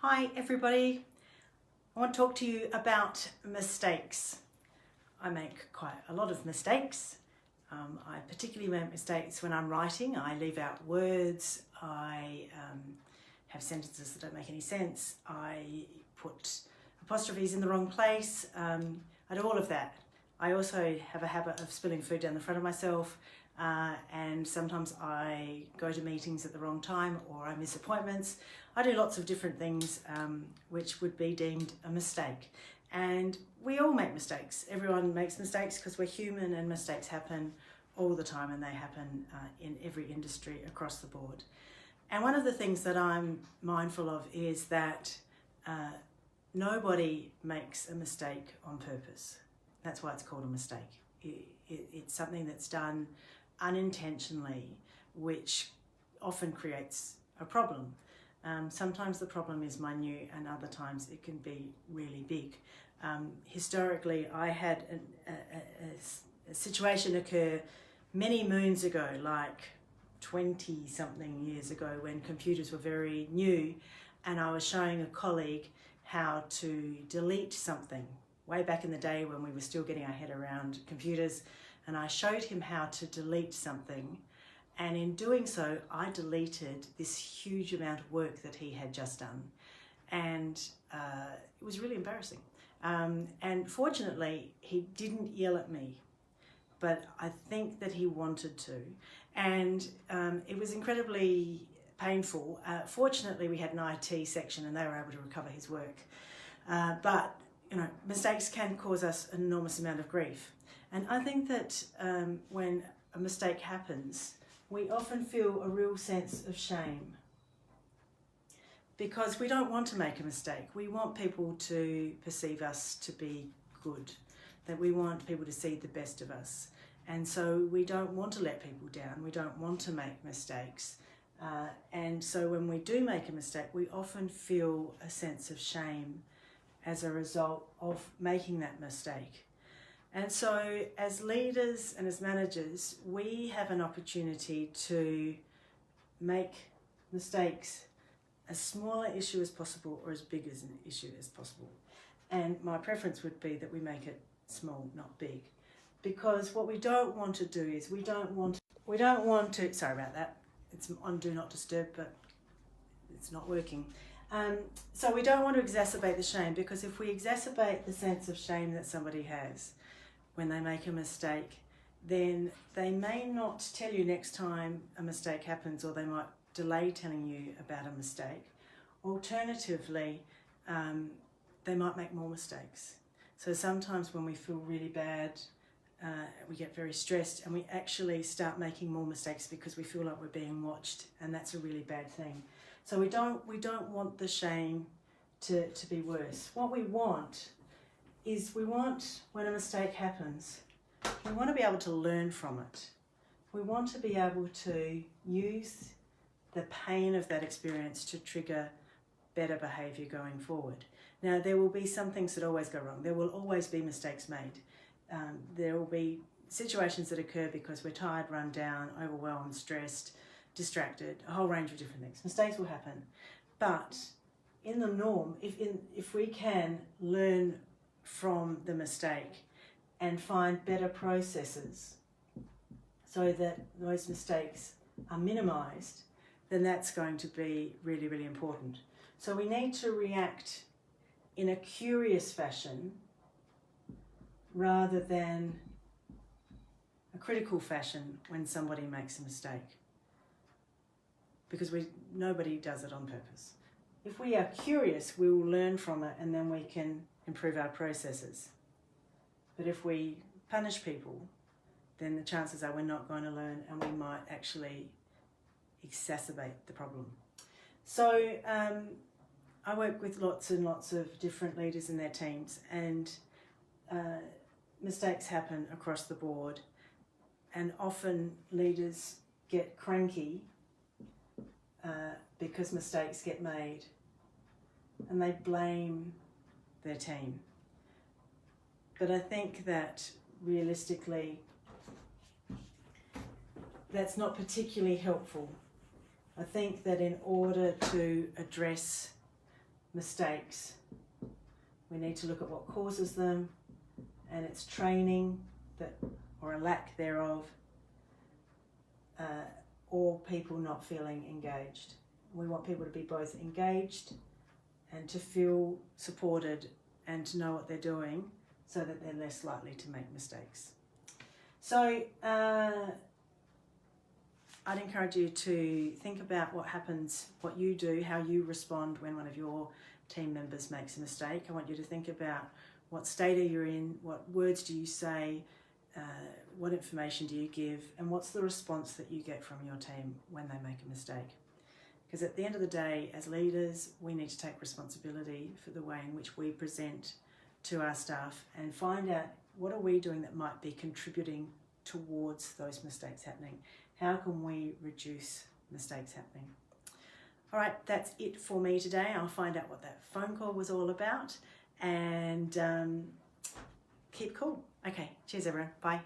Hi everybody, I want to talk to you about mistakes. I make quite a lot of mistakes. I particularly make mistakes when I'm writing. I leave out words, I have sentences that don't make any sense, I put apostrophes in the wrong place, I do all of that. I also have a habit of spilling food down the front of myself, and sometimes I go to meetings at the wrong time or I miss appointments. I do lots of different things which would be deemed a mistake. And we all make mistakes. Everyone makes mistakes because we're human, and mistakes happen all the time, and they happen in every industry across the board. And one of the things that I'm mindful of is that nobody makes a mistake on purpose. That's why it's called a mistake. It's something that's done unintentionally, which often creates a problem. Sometimes the problem is minute, and other times it can be really big. Historically, I had a situation occur many moons ago, like 20 something years ago, when computers were very new, and I was showing a colleague how to delete something way back in the day when we were still getting our head around computers, and I showed him how to delete something, and in doing so I deleted this huge amount of work that he had just done, and it was really embarrassing. And fortunately he didn't yell at me, but I think that he wanted to, and it was incredibly painful. Fortunately we had an IT section and they were able to recover his work, but you know, mistakes can cause us an enormous amount of grief. And I think that when a mistake happens, we often feel a real sense of shame, because we don't want to make a mistake. We want people to perceive us to be good, that we want people to see the best of us. And so we don't want to let people down. We don't want to make mistakes. And so when we do make a mistake, we often feel a sense of shame as a result of making that mistake. And so as leaders and as managers, we have an opportunity to make mistakes as small an issue as possible or as big as an issue as possible. And my preference would be that we make it small, not big. Because what we don't want to do is we don't want to, sorry about that, it's on Do Not Disturb, but it's not working. So we don't want to exacerbate the shame, because if we exacerbate the sense of shame that somebody has when they make a mistake, then they may not tell you next time a mistake happens, or they might delay telling you about a mistake. Alternatively, they might make more mistakes. So sometimes when we feel really bad, we get very stressed and we actually start making more mistakes because we feel like we're being watched, and that's a really bad thing. So we don't want the shame to be worse. What we want is, when a mistake happens, we want to be able to learn from it. We want to be able to use the pain of that experience to trigger better behaviour going forward. Now, there will be some things that always go wrong. There will always be mistakes made. There will be situations that occur because we're tired, run down, overwhelmed, stressed, distracted, a whole range of different things. Mistakes will happen. But in the norm, if we can learn from the mistake and find better processes so that those mistakes are minimised, then that's going to be really, really important. So we need to react in a curious fashion rather than a critical fashion when somebody makes a mistake, because nobody does it on purpose. If we are curious, we will learn from it, and then we can improve our processes. But if we punish people, then the chances are we're not going to learn, and we might actually exacerbate the problem. So I work with lots and lots of different leaders and their teams, and mistakes happen across the board, and often leaders get cranky because mistakes get made, and they blame their team. But I think that realistically that's not particularly helpful. I think that in order to address mistakes, we need to look at what causes them, and it's training that, or a lack thereof, or people not feeling engaged. We want people to be both engaged and to feel supported and to know what they're doing so that they're less likely to make mistakes. So I'd encourage you to think about what happens, what you do, how you respond when one of your team members makes a mistake. I want you to think about what state are you in, what words do you say, what information do you give, and what's the response that you get from your team when they make a mistake. Because at the end of the day, as leaders, we need to take responsibility for the way in which we present to our staff and find out what are we doing that might be contributing towards those mistakes happening. How can we reduce mistakes happening? All right, that's it for me today. I'll find out what that phone call was all about and keep cool. Okay, cheers everyone. Bye.